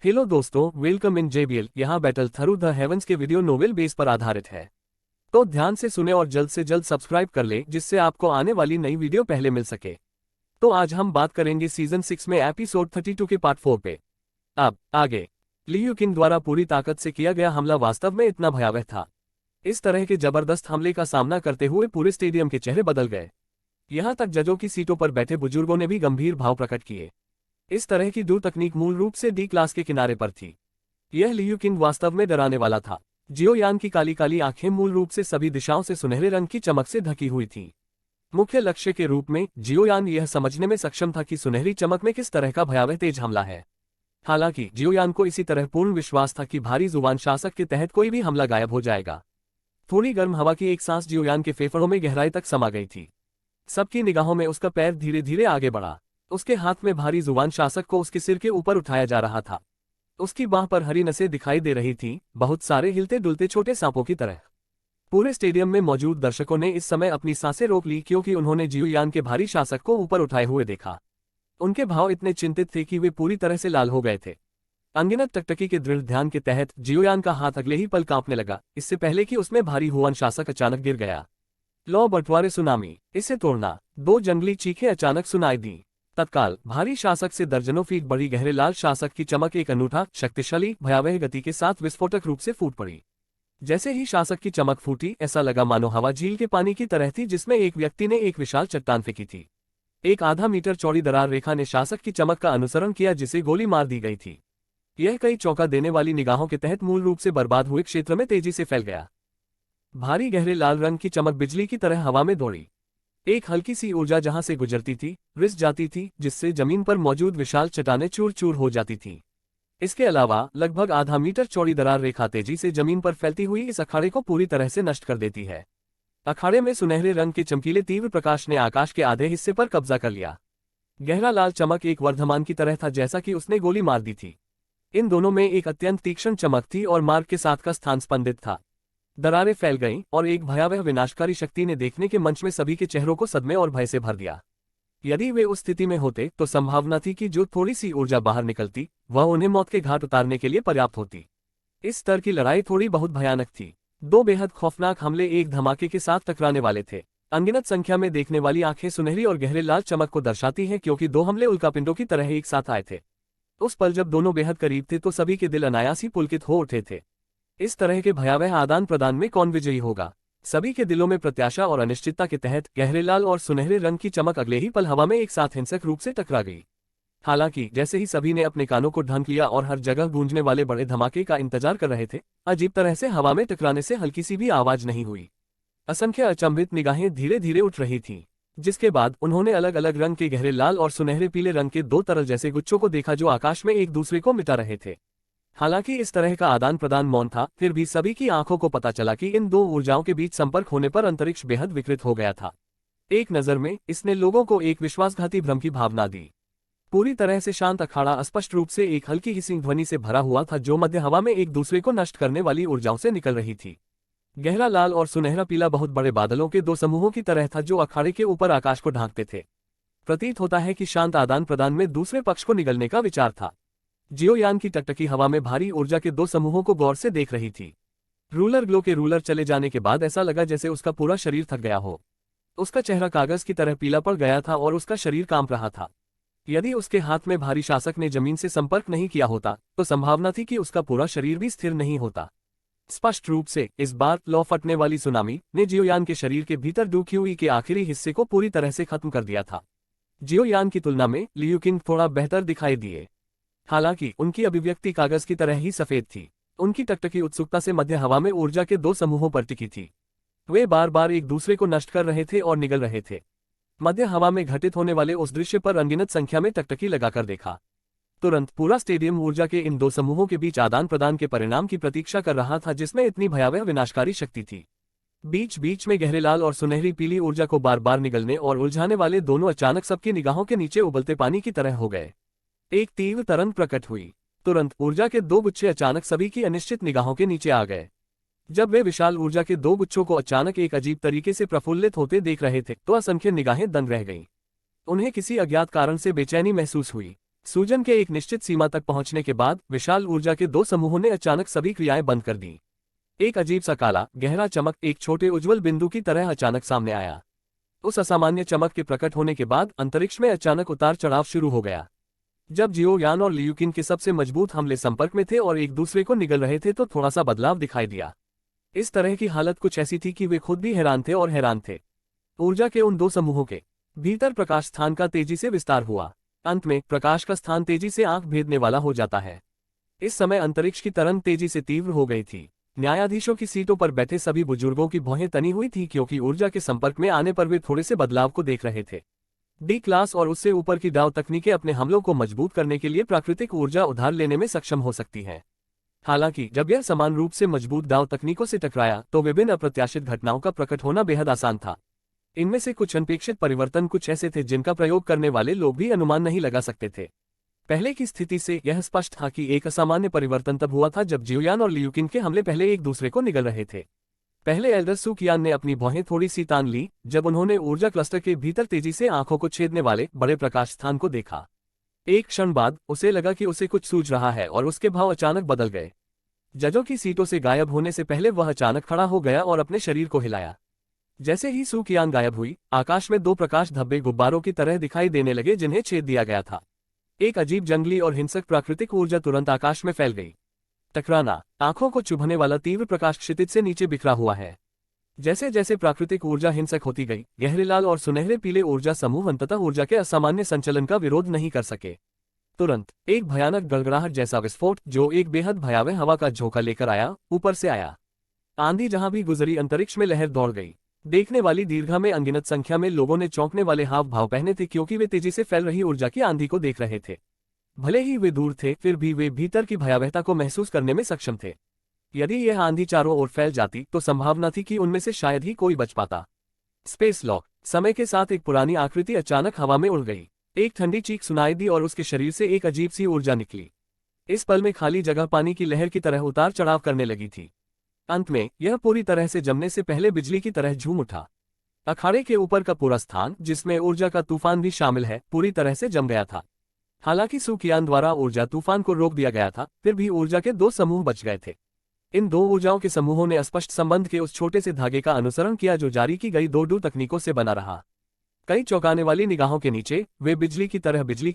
Hello दोस्तों, welcome in JBL. यहाँ battle through the heavens के वीडियो नोवेल बेस पर आधारित है, तो ध्यान से सुने और जल्द से जल्द सब्सक्राइब कर ले जिससे आपको आने वाली नई वीडियो पहले मिल सके। तो आज हम बात करेंगे सीजन 6 में एपिसोड 32 के पार्ट 4 पे। अब आगे लियू किंग द्वारा पूरी ताकत से किया गया हमला वास्तव में इतना भयावह था। इस तरह के जबरदस्त हमले का सामना करते हुए पूरे स्टेडियम के चेहरे बदल गए। यहाँ तक जजों की सीटों पर बैठे बुजुर्गों ने भी गंभीर भाव प्रकट किए। इस तरह की दूर तकनीक मूल रूप से डी क्लास के किनारे पर थी। यह लियू किंग वास्तव में डराने वाला था। जियो यान की काली काली आंखें मूल रूप से सभी दिशाओं से सुनहरे रंग की चमक से ढकी हुई थीं। मुख्य लक्ष्य के रूप में जियो यान यह समझने में सक्षम था कि सुनहरी चमक में किस तरह का भयावह तेज हमला है। हालांकि जियो यान को इसी तरह पूर्ण विश्वास था कि भारी जुबान शासक के तहत कोई भी हमला गायब हो जाएगा। थोड़ी गर्म हवा की एक सांस जियो यान के फेफड़ों में गहराई तक समा गई थी। सबकी निगाहों में उसका पैर धीरे धीरे आगे बढ़ा। उसके हाथ में भारी जुबान शासक को उसके सिर के ऊपर उठाया जा रहा था। उसकी बाह पर हरी नसें दिखाई दे रही थीं, बहुत सारे हिलते डुलते छोटे सांपों की तरह। पूरे स्टेडियम में मौजूद दर्शकों ने इस समय अपनी सांसें रोक ली, क्योंकि उन्होंने जियो यान के भारी शासक को ऊपर उठाए हुए देखा। उनके भाव इतने चिंतित थे कि वे पूरी तरह से लाल हो गए थे। अनगिनत टकटकी के दृढ़ ध्यान के तहत जियो यान का हाथ अगले ही पल कांपने लगा, इससे पहले कि उसमें भारी हुआन शासक अचानक गिर गया। लो बंटवारे सुनामी, इसे तोड़ना, दो जंगली चीखें अचानक सुनाई दी। तत्काल भारी शासक से दर्जनों फीट बड़ी गहरे लाल शासक की चमक एक अनूठा, शक्तिशाली, भयावह गति के साथ विस्फोटक रूप से फूट पड़ी। जैसे ही शासक की चमक फूटी, ऐसा लगा मानो हवा झील के पानी की तरह थी जिसमें एक व्यक्ति ने एक विशाल चट्टान फेंकी थी। एक आधा मीटर चौड़ी दरार रेखा ने शासक की चमक का अनुसरण किया, जिसे गोली मार दी गई थी। यह कई चौंका देने वाली निगाहों के तहत मूल रूप से बर्बाद हुए क्षेत्र में तेजी से फैल गया। भारी गहरे लाल रंग की चमक बिजली की तरह हवा में दौड़ी। एक हल्की सी ऊर्जा जहां से गुजरती थी, रिस जाती थी, जिससे जमीन पर मौजूद विशाल चट्टानें चूर चूर हो जाती थीं। इसके अलावा लगभग आधा मीटर चौड़ी दरार रेखा तेजी से जमीन पर फैलती हुई इस अखाड़े को पूरी तरह से नष्ट कर देती है। अखाड़े में सुनहरे रंग के चमकीले तीव्र प्रकाश ने आकाश के आधे हिस्से पर कब्जा कर लिया। गहरा लाल चमक एक वर्धमान की तरह था, जैसा कि उसने गोली मार दी थी। इन दोनों में एक अत्यंत तीक्ष्ण चमक थी और मार्ग के साथ का स्थान स्पंदित था। दरारें फैल गईं और एक भयावह विनाशकारी शक्ति ने देखने के मंच में सभी के चेहरों को सदमे और भय से भर दिया। यदि वे उस स्थिति में होते तो संभावना थी कि जो थोड़ी सी ऊर्जा बाहर निकलती वह उन्हें मौत के घाट उतारने के लिए पर्याप्त होती। इस स्तर की लड़ाई थोड़ी बहुत भयानक थी। दो बेहद खौफनाक हमले एक धमाके के साथ टकराने वाले थे। अनगिनत संख्या में देखने वाली आंखें सुनहरी और गहरे लाल चमक को दर्शाती हैं, क्योंकि दो हमले उल्कापिंडों की तरह एक साथ आए थे। उस पल जब दोनों बेहद करीब थे तो सभी के दिल अनायास ही पुलकित हो उठे थे। इस तरह के भयावह आदान प्रदान में कौन विजयी होगा? सभी के दिलों में प्रत्याशा और अनिश्चितता के तहत गहरे लाल और सुनहरे रंग की चमक अगले ही पल हवा में एक साथ हिंसक रूप से टकरा गई। हालांकि जैसे ही सभी ने अपने कानों को ढंक लिया और हर जगह गूंजने वाले बड़े धमाके का इंतजार कर रहे थे, अजीब तरह से हवा में टकराने से हल्की सी भी आवाज नहीं हुई। असंख्य अचंभित निगाहें धीरे धीरे उठ रही थीं, जिसके बाद उन्होंने अलग अलग रंग के गहरे लाल और सुनहरे पीले रंग के दो तरल जैसे गुच्छों को देखा जो आकाश में एक दूसरे को मिटा रहे थे। हालांकि इस तरह का आदान प्रदान मौन था, फिर भी सभी की आंखों को पता चला कि इन दो ऊर्जाओं के बीच संपर्क होने पर अंतरिक्ष बेहद विकृत हो गया था। एक नजर में इसने लोगों को एक विश्वासघाती भ्रम की भावना दी। पूरी तरह से शांत अखाड़ा स्पष्ट रूप से एक हल्की हिसिंग ध्वनि से भरा हुआ था, जो मध्य हवा में एक दूसरे को नष्ट करने वाली ऊर्जाओं से निकल रही थी। गहरा लाल और सुनहरा पीला बहुत बड़े बादलों के दो समूहों की तरह था, जो अखाड़े के ऊपर आकाश को ढांकते थे। प्रतीत होता है कि शांत आदान प्रदान में दूसरे पक्ष को निगलने का विचार था। जियो यान की टकटकी हवा में भारी ऊर्जा के दो समूहों को गौर से देख रही थी। रूलर ग्लो के रूलर चले जाने के बाद ऐसा लगा जैसे उसका पूरा शरीर थक गया हो। उसका चेहरा कागज की तरह पीला पड़ गया था और उसका शरीर कांप रहा था। यदि उसके हाथ में भारी शासक ने जमीन से संपर्क नहीं किया होता तो संभावना थी कि उसका पूरा शरीर भी स्थिर नहीं होता। स्पष्ट रूप से इस बार लो फटने वाली सुनामी ने जियो यान के शरीर के भीतर डूबी हुई के आखिरी हिस्से को पूरी तरह से खत्म कर दिया था। जियो यान की तुलना में लियू किंग थोड़ा बेहतर दिखाई दिए। हालांकि उनकी अभिव्यक्ति कागज की तरह ही सफेद थी। उनकी टकटकी उत्सुकता से मध्य हवा में ऊर्जा के दो समूहों पर टिकी थी। वे बार बार एक दूसरे को नष्ट कर रहे थे और निगल रहे थे। मध्य हवा में घटित होने वाले उस दृश्य पर अनगिनत संख्या में टकटकी लगाकर देखा। तुरंत पूरा स्टेडियम ऊर्जा के इन दो समूहों के बीच आदान प्रदान के परिणाम की प्रतीक्षा कर रहा था, जिसमें इतनी भयावह विनाशकारी शक्ति थी। बीच बीच में गहरे लाल और सुनहरी पीली ऊर्जा को बार बार निगलने और उलझाने वाले दोनों अचानक सबकी निगाहों के नीचे उबलते पानी की तरह हो गए। एक तीव्र तरंग प्रकट हुई। तुरंत ऊर्जा के दो गुच्छे अचानक सभी की अनिश्चित निगाहों के नीचे आ गए। जब वे विशाल ऊर्जा के दो गुच्छों को अचानक एक अजीब तरीके से प्रफुल्लित होते देख रहे थे तो असंख्य निगाहें दंग रह गईं। उन्हें किसी अज्ञात कारण से बेचैनी महसूस हुई। सूजन के एक निश्चित सीमा तक पहुंचने के बाद विशाल ऊर्जा के दो समूहों ने अचानक सभी क्रियाएं बंद कर दी। एक अजीब सा काला गहरा चमक एक छोटे उज्ज्वल बिंदु की तरह अचानक सामने आया। उस असामान्य चमक के प्रकट होने के बाद अंतरिक्ष में अचानक उतार चढ़ाव शुरू हो गया। जब जियो यान और लियूकिन के सबसे मजबूत हमले संपर्क में थे और एक दूसरे को निगल रहे थे तो थोड़ा सा बदलाव दिखाई दिया। इस तरह की हालत कुछ ऐसी थी कि वे खुद भी हैरान थे और हैरान थे। ऊर्जा के उन दो समूहों के भीतर प्रकाश स्थान का तेजी से विस्तार हुआ। अंत में प्रकाश का स्थान तेजी से आंख भेदने वाला हो जाता है। इस समय अंतरिक्ष की तरंग तेजी से तीव्र हो गई थी। न्यायाधीशों की सीटों पर बैठे सभी बुजुर्गों की भौहें तनी हुई थी क्योंकि ऊर्जा के संपर्क में आने पर वे थोड़े से बदलाव को देख रहे थे। डी क्लास और उससे ऊपर की डाव तकनीकें अपने हमलों को मजबूत करने के लिए प्राकृतिक ऊर्जा उधार लेने में सक्षम हो सकती हैं। हालांकि जब यह समान रूप से मजबूत डाव तकनीकों से टकराया तो विभिन्न अप्रत्याशित घटनाओं का प्रकट होना बेहद आसान था। इनमें से कुछ अनपेक्षित परिवर्तन कुछ ऐसे थे जिनका प्रयोग करने वाले लोग भी अनुमान नहीं लगा सकते थे। पहले की स्थिति से यह स्पष्ट था कि एक असामान्य परिवर्तन तब हुआ था जब जियोयान और लियूकिन के हमले पहले एक दूसरे को निगल रहे थे। पहले एल्डर सुकियान ने अपनी भौहें थोड़ी सी तान ली जब उन्होंने ऊर्जा क्लस्टर के भीतर तेजी से आंखों को छेदने वाले बड़े प्रकाश स्थान को देखा। एक क्षण बाद उसे लगा कि उसे कुछ सूझ रहा है और उसके भाव अचानक बदल गए। जजों की सीटों से गायब होने से पहले वह अचानक खड़ा हो गया और अपने शरीर को हिलाया। जैसे ही सुकियान गायब हुई, आकाश में दो प्रकाश धब्बे गुब्बारों की तरह दिखाई देने लगे जिन्हें छेद दिया गया था। एक अजीब जंगली और हिंसक प्राकृतिक ऊर्जा तुरंत आकाश में फैल गई। टकराना, आंखों को चुभने वाला तीव्र प्रकाश क्षितिज से नीचे बिखरा हुआ है। जैसे जैसे प्राकृतिक ऊर्जा हिंसक होती गई, गहरे लाल और सुनहरे पीले ऊर्जा समूह अंततः ऊर्जा के असामान्य संचलन का विरोध नहीं कर सके। तुरंत एक भयानक गड़गड़ाहट जैसा विस्फोट जो एक बेहद भयावह हवा का झोंका लेकर आया, ऊपर से आया। आंधी जहां भी गुजरी अंतरिक्ष में लहर दौड़ गई। देखने वाली दीर्घा में अनगिनत संख्या में लोगों ने चौंकने वाले हाव भाव पहने थे क्योंकि वे तेजी से फैल रही ऊर्जा की आंधी को देख रहे थे। भले ही वे दूर थे फिर भी वे भीतर की भयावहता को महसूस करने में सक्षम थे। यदि यह आंधी चारों ओर फैल जाती तो संभावना थी कि उनमें से शायद ही कोई बच पाता। Space lock. समय के साथ एक पुरानी आकृति अचानक हवा में उड़ गई। एक ठंडी चीख सुनाई दी और उसके शरीर से एक अजीब सी ऊर्जा निकली। इस पल में खाली जगह पानी की लहर की तरह उतार चढ़ाव करने लगी थी। अंत में यह पूरी तरह से जमने से पहले बिजली की तरह झूम उठा। अखाड़े के ऊपर का पूरा स्थान, जिसमें ऊर्जा का तूफान भी शामिल है, पूरी तरह से जम गया था। हालांकि सुकियान द्वारा ऊर्जा तूफान को रोक दिया गया था, फिर भी ऊर्जा के दो समूह बच गए थे। इन दो ऊर्जाओं के समूहों ने अस्पष्ट संबंध के उस छोटे से धागे का अनुसरण किया जो जारी की गई दो तकनीकों से बना रहा। कई चौंकाने वाली निगाहों के नीचे वे बिजली की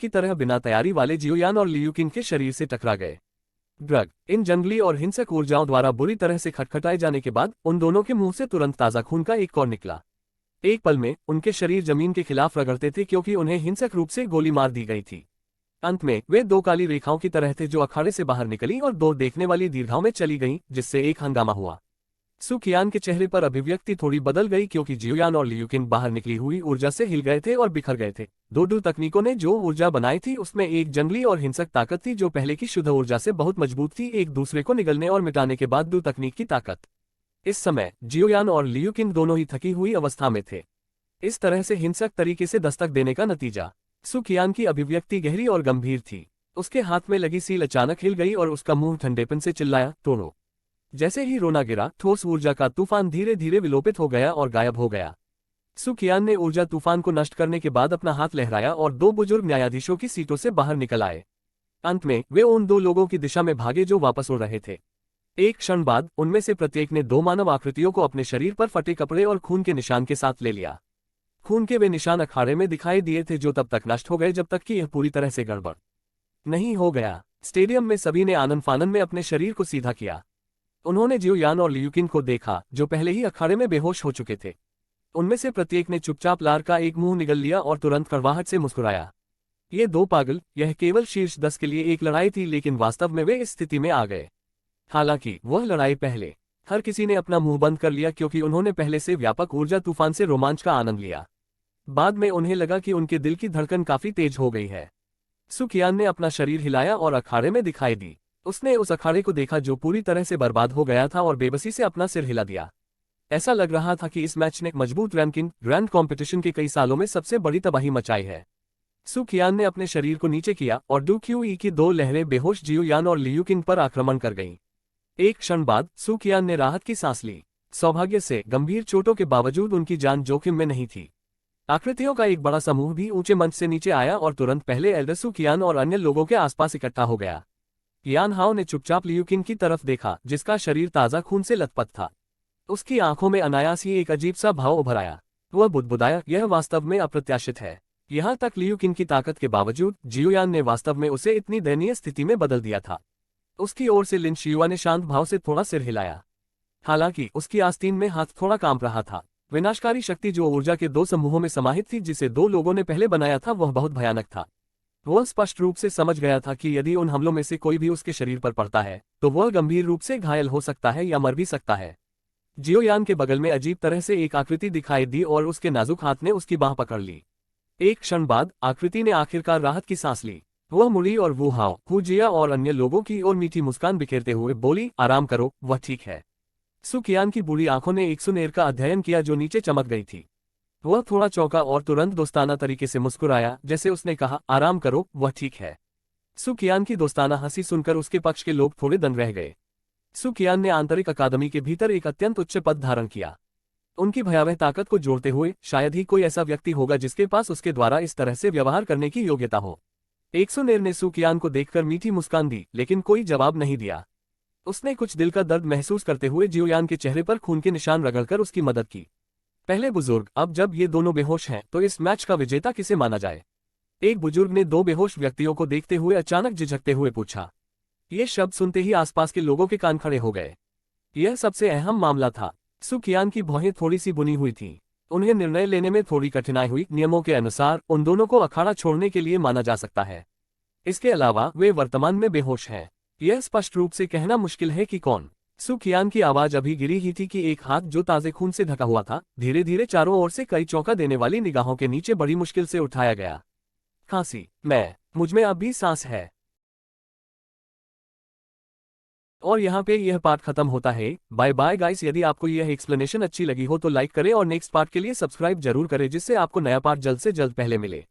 तरह बिना तैयारी वाले जियोयान और लियूकिन के शरीर से टकरा गए। ड्रग। इन जंगली और हिंसक ऊर्जाओं द्वारा बुरी तरह से खटखटाए जाने के बाद उन दोनों के मुंह से तुरंत ताजा खून का एक कौर निकला। एक पल में उनके शरीर जमीन के खिलाफ रगड़ते थे क्योंकि उन्हें हिंसक रूप से गोली मार दी गई थी। अंत में वे दो काली रेखाओं की तरह थे जो अखाड़े से बाहर निकली और दो देखने वाली दीर्घाओं में चली गईं, जिससे एक हंगामा हुआ। सुकियान के चेहरे पर अभिव्यक्ति थोड़ी बदल गई क्योंकि जियोयान और लियूकिन बाहर निकली हुई ऊर्जा से हिल गए थे और बिखर गए थे। दो तकनीकों ने जो ऊर्जा बनाई थी उसमें एक जंगली और हिंसक ताकत थी जो पहले की शुद्ध ऊर्जा से बहुत मजबूत थी, एक दूसरे को निगलने और मिटाने के बाद दो तकनीक की ताकत। इस समय जियोयान और लियूकिन दोनों ही थकी हुई अवस्था में थे। इस तरह से हिंसक तरीके से दस्तक देने का नतीजा। सुकियान की अभिव्यक्ति गहरी और गंभीर थी। उसके हाथ में लगी सील अचानक हिल गई और उसका मुंह ठंडेपन से चिल्लाया, तोड़ो। जैसे ही रोना गिरा, ठोस ऊर्जा का तूफान धीरे धीरे विलोपित हो गया और गायब हो गया। सुकियान ने ऊर्जा तूफान को नष्ट करने के बाद अपना हाथ लहराया और दो बुजुर्ग न्यायाधीशों की सीटों से बाहर निकल आए। अंत में वे उन दो लोगों की दिशा में भागे जो वापस उड़ रहे थे। एक क्षण बाद उनमें से प्रत्येक ने दो मानव आकृतियों को अपने शरीर पर फटे कपड़े और खून के निशान के साथ ले लिया। खून के वे निशान अखाड़े में दिखाई दिए थे जो तब तक नष्ट हो गए जब तक कि यह पूरी तरह से गड़बड़ नहीं हो गया। स्टेडियम में सभी ने आनंद फानन में अपने शरीर को सीधा किया। उन्होंने जियोयान और लियूकिन को देखा जो पहले ही अखाड़े में बेहोश हो चुके थे। उनमें से प्रत्येक ने चुपचाप लार का एक मुंह निगल लिया और तुरंत कड़वाहट से मुस्कुराया। ये दो पागल, यह केवल शीर्ष 10 के लिए एक लड़ाई थी, लेकिन वास्तव में वे इस स्थिति में आ गए। हालांकि वह लड़ाई पहले हर किसी ने अपना मुंह बंद कर लिया क्योंकि उन्होंने पहले से व्यापक ऊर्जा तूफान से रोमांच का आनंद लिया। बाद में उन्हें लगा कि उनके दिल की धड़कन काफी तेज हो गई है। सुकियान ने अपना शरीर हिलाया और अखाड़े में दिखाई दी। उसने उस अखाड़े को देखा जो पूरी तरह से बर्बाद हो गया था और बेबसी से अपना सिर हिला दिया। ऐसा लग रहा था कि इस मैच ने मजबूत रैंकिंग ग्रैंड कॉम्पिटिशन के कई सालों में सबसे बड़ी तबाही मचाई है। सुकियान ने अपने शरीर को नीचे किया और डूक्यूई की दो लहरें बेहोश जियोयान और लियूकिन पर आक्रमण कर गईं। एक क्षण बाद सुकियान ने राहत की सांस ली। सौभाग्य से गंभीर चोटों के बावजूद उनकी जान जोखिम में नहीं थी। आकृतियों का एक बड़ा समूह भी ऊंचे मंच से नीचे आया और तुरंत पहले एल्डर सू कियान और अन्य लोगों के आसपास इकट्ठा हो गया। यान हाओ ने चुपचाप लियू किंग की तरफ देखा, जिसका शरीर ताज़ा खून से लथपथ था। उसकी आंखों में अनायास ही एक अजीब सा भाव उभर आया। वह बुदबुदाया, यह वास्तव में अप्रत्याशित है। यहाँ तक लियू किंग की ताकत के बावजूद जियोयान ने वास्तव में उसे इतनी दयनीय स्थिति में बदल दिया था। उसकी ओर से लिन शियुआ ने शांत भाव से थोड़ा सिर हिलाया। हालांकि उसकी आस्तीन में हाथ थोड़ा कांप रहा था। विनाशकारी शक्ति जो ऊर्जा के दो समूहों में समाहित थी, जिसे दो लोगों ने पहले बनाया था, वह बहुत भयानक था। वह स्पष्ट रूप से समझ गया था कि यदि उन हमलों में से कोई भी उसके शरीर पर पड़ता है तो वह गंभीर रूप से घायल हो सकता है या मर भी सकता है। जियोयान के बगल में अजीब तरह से एक आकृति दिखाई दी और उसके नाजुक हाथ ने उसकी बांह पकड़ ली। एक क्षण बाद आकृति ने आखिरकार राहत की सांस ली। वह मुड़ी और वू हाओ, हू जिया और अन्य लोगों की ओर मीठी मुस्कान बिखेरते हुए बोली, आराम करो, वह ठीक है। सू कियान की बूढ़ी आंखों ने एक सुनेर का अध्ययन किया जो नीचे चमक गई थी। वह थोड़ा चौंका और तुरंत दोस्ताना तरीके से मुस्कुराया, जैसे उसने कहा, आराम करो, वह ठीक है। सू कियान की दोस्ताना हंसी सुनकर उसके पक्ष के लोग थोड़े दंग रह गए। सू कियान ने आंतरिक अकादमी के भीतर एक अत्यंत उच्च पद धारण किया। उनकी भयावह ताकत को जोड़ते हुए शायद ही कोई ऐसा व्यक्ति होगा जिसके पास उसके द्वारा इस तरह से व्यवहार करने की योग्यता हो। एक सुनेर ने सू कियान को देखकर मीठी मुस्कान दी, लेकिन कोई जवाब नहीं दिया। उसने कुछ दिल का दर्द महसूस करते हुए जियोयान के चेहरे पर खून के निशान रगड़कर उसकी मदद की। पहले बुजुर्ग, अब जब ये दोनों बेहोश हैं तो इस मैच का विजेता किसे माना जाए? एक बुजुर्ग ने दो बेहोश व्यक्तियों को देखते हुए अचानक झिझकते हुए पूछा। ये शब्द सुनते ही आसपास के लोगों के कान खड़े हो गए। यह सबसे अहम मामला था। सू कियान की भौहें थोड़ी सी बुनी हुई थीं। उन्हें निर्णय लेने में थोड़ी कठिनाई हुई। नियमों के अनुसार उन दोनों को अखाड़ा छोड़ने के लिए माना जा सकता है। इसके अलावा वे वर्तमान में बेहोश हैं। यह स्पष्ट रूप से कहना मुश्किल है कि कौन। सू कियान की आवाज अभी गिरी ही थी कि एक हाथ जो ताजे खून से ढका हुआ था, धीरे धीरे चारों ओर से कई चौंका देने वाली निगाहों के नीचे बड़ी मुश्किल से उठाया गया। खांसी, मुझमें अब भी सांस है। और यहाँ पे यह पार्ट खत्म होता है। Bye bye guys. यदि आपको यह एक्सप्लेनेशन अच्छी लगी हो तो लाइक करें और नेक्स्ट पार्ट के लिए सब्सक्राइब जरूर करें, जिससे आपको नया पार्ट जल्द से जल्द पहले मिले।